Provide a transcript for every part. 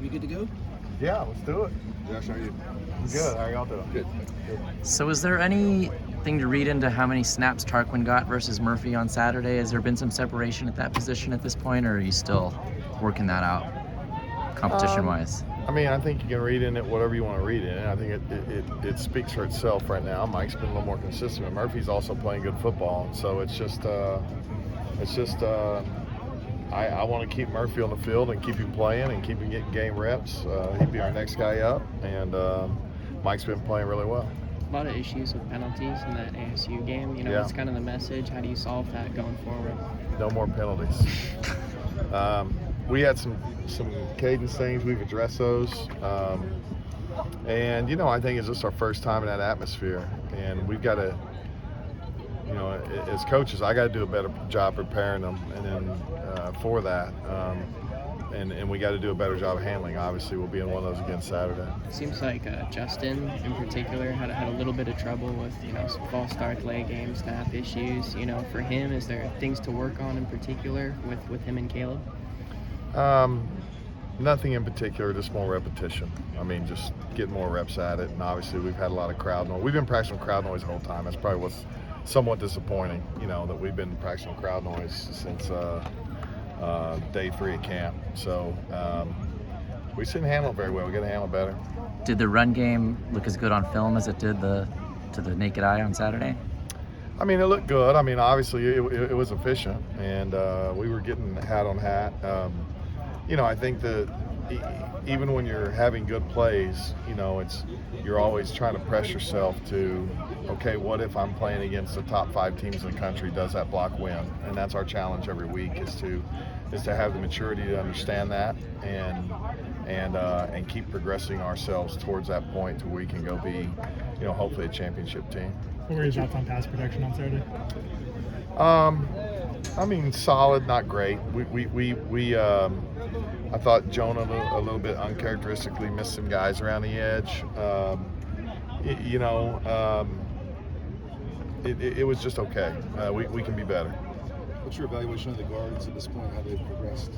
We good to go? Yeah, let's do it. Josh, how are you? Good. How y'all doing? Good. So is there anything to read into how many snaps Tarquin got versus Murphy on Saturday? Has there been some separation at that position at this point, or are you still working that out competition-wise? I mean, I think you can read in it whatever you want to read in it. I think it speaks for itself right now. Mike's been a little more consistent, but Murphy's also playing good football. So I want to keep Murphy on the field and keep him playing and keep him getting game reps. He'd be our next guy up, and Mike's been playing really well. A lot of issues with penalties in that ASU game. You know, Yeah. It's kind of the message. How do you solve that going forward? No more penalties. We had some cadence things. We've addressed those. And, I think it's just our first time in that atmosphere. And we've got to, as coaches, I got to do a better job preparing them and then for that. And we got to do a better job of handling. Obviously, we'll be in one of those again Saturday. It seems like Justin, in particular, had a little bit of trouble with, some false start, delay game, snap issues. For him, is there things to work on in particular with him and Caleb? Nothing in particular, just more repetition. I mean, just getting more reps at it. And obviously, we've had a lot of crowd noise. We've been practicing crowd noise the whole time. That's probably what's somewhat disappointing, that we've been practicing crowd noise since day 3 of camp. So we just didn't handle it very well. We got to handle it better. Did the run game look as good on film as it did to the naked eye on Saturday? I mean, it looked good. I mean, obviously, it was efficient, and we were getting hat on hat. I think that even when you're having good plays, you're always trying to press yourself to, okay, what if I'm playing against the top 5 teams in the country? Does that block win? And that's our challenge every week is to have the maturity to understand that and keep progressing ourselves towards that point to where we can go be, hopefully a championship team. What were your thoughts on pass protection on Saturday? I mean, solid, not great. I thought Jonah a little bit uncharacteristically missed some guys around the edge. It was just okay. We can be better. What's your evaluation of the guards at this point? How they've progressed?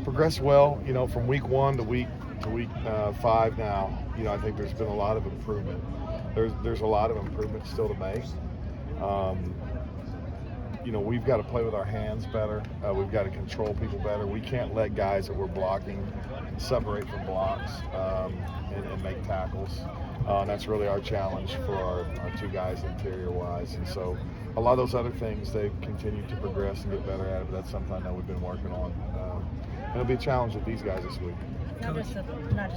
Progressed well. From week 1 to week 5 now. I think there's been a lot of improvement. There's a lot of improvement still to make. We've got to play with our hands better. We've got to control people better. We can't let guys that we're blocking separate from blocks and make tackles. That's really our challenge for our 2 guys interior-wise. And so a lot of those other things, they've continued to progress and get better at it, but that's something that we've been working on. And it'll be a challenge with these guys this week. Not just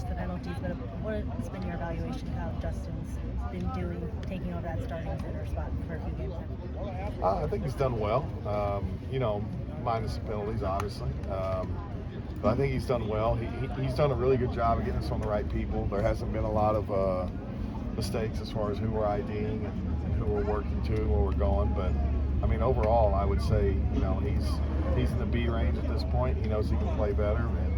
the penalties, but what has been your evaluation of how Justin's been doing, taking over that starting center spot for a few games now? I think he's done well, minus the penalties, obviously. But I think he's done well. He's done a really good job of getting us on the right people. There hasn't been a lot of mistakes as far as who we're IDing and who we're working to, where we're going. But, I mean, overall, I would say, he's in the B range at this point. He knows he can play better, and,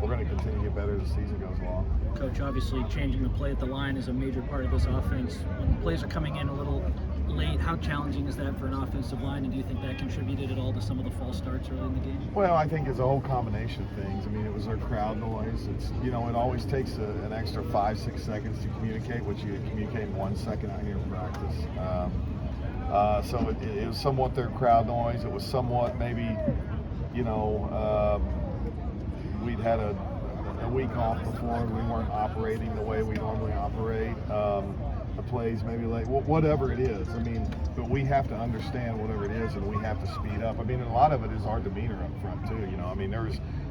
we're going to continue to get better as the season goes along. Coach, obviously changing the play at the line is a major part of this offense. When plays are coming in a little late, how challenging is that for an offensive line, and do you think that contributed at all to some of the false starts early in the game? Well, I think it's a whole combination of things. I mean, it was our crowd noise. It's, it always takes an extra 5-6 seconds to communicate, which you communicate in 1 second out here in practice. So it was somewhat their crowd noise. It was somewhat maybe, we'd had a week off before. We weren't operating the way we normally operate. The plays maybe late, whatever it is. I mean, but we have to understand whatever it is, and we have to speed up. I mean, a lot of it is our demeanor up front too. I mean,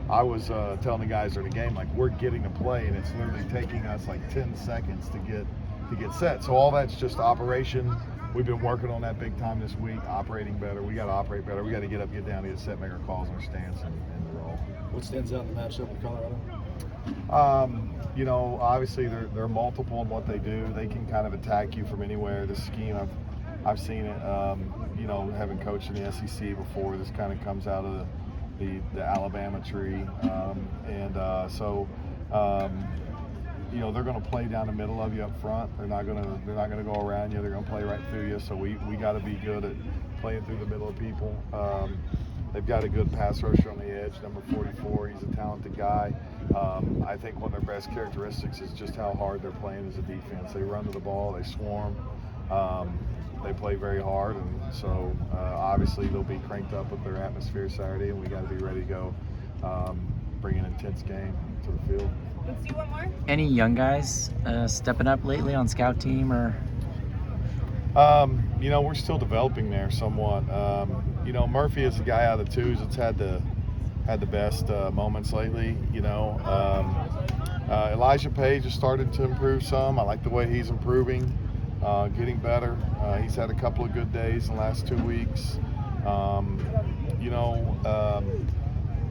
I was telling the guys during the game, like, we're getting to play, and it's literally taking us like 10 seconds to get set. So all that's just operation. We've been working on that big time this week, operating better. We got to operate better. We got to get up, get down, get set, make our calls and our stance, and roll. What stands out in the matchup with Colorado? Obviously they're multiple in what they do. They can kind of attack you from anywhere. This scheme, I've seen it. Having coached in the SEC before, this kind of comes out of the Alabama tree, you know, they're going to play down the middle of you up front. They're not going to go around you. They're going to play right through you. So we got to be good at playing through the middle of people. They've got a good pass rusher on the edge, number 44. He's a talented guy. I think one of their best characteristics is just how hard they're playing as a defense. They run to the ball, they swarm, they play very hard, and so obviously they'll be cranked up with their atmosphere Saturday, and we got to be ready to go bring an intense game to the field. Let's do one more. Any young guys stepping up lately on scout team or? You know, we're still developing there somewhat. You know, Murphy is the guy out of the twos that's had the best moments lately. You know, Elijah Page has started to improve some. I like the way he's improving, getting better. He's had a couple of good days in the last 2 weeks. You know,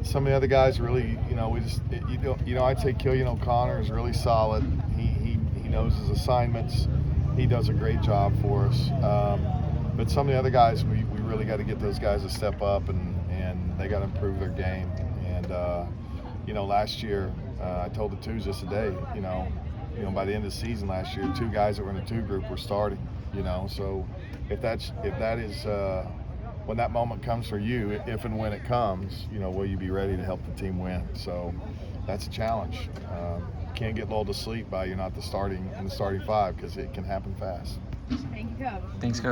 some of the other guys really, you know, I'd say Killian O'Connor is really solid. He knows his assignments. He does a great job for us. But some of the other guys, we really got to get those guys to step up, and they got to improve their game. And you know, last year I told the twos this today. You know, by the end of the season last year, 2 guys that were in the 2 group were starting. You know, so if that is when that moment comes for you, if and when it comes, you know, will you be ready to help the team win? So that's a challenge. Can't get lulled to sleep by you're not in the starting 5, because it can happen fast. Thank you, Coach. Thanks, Coach.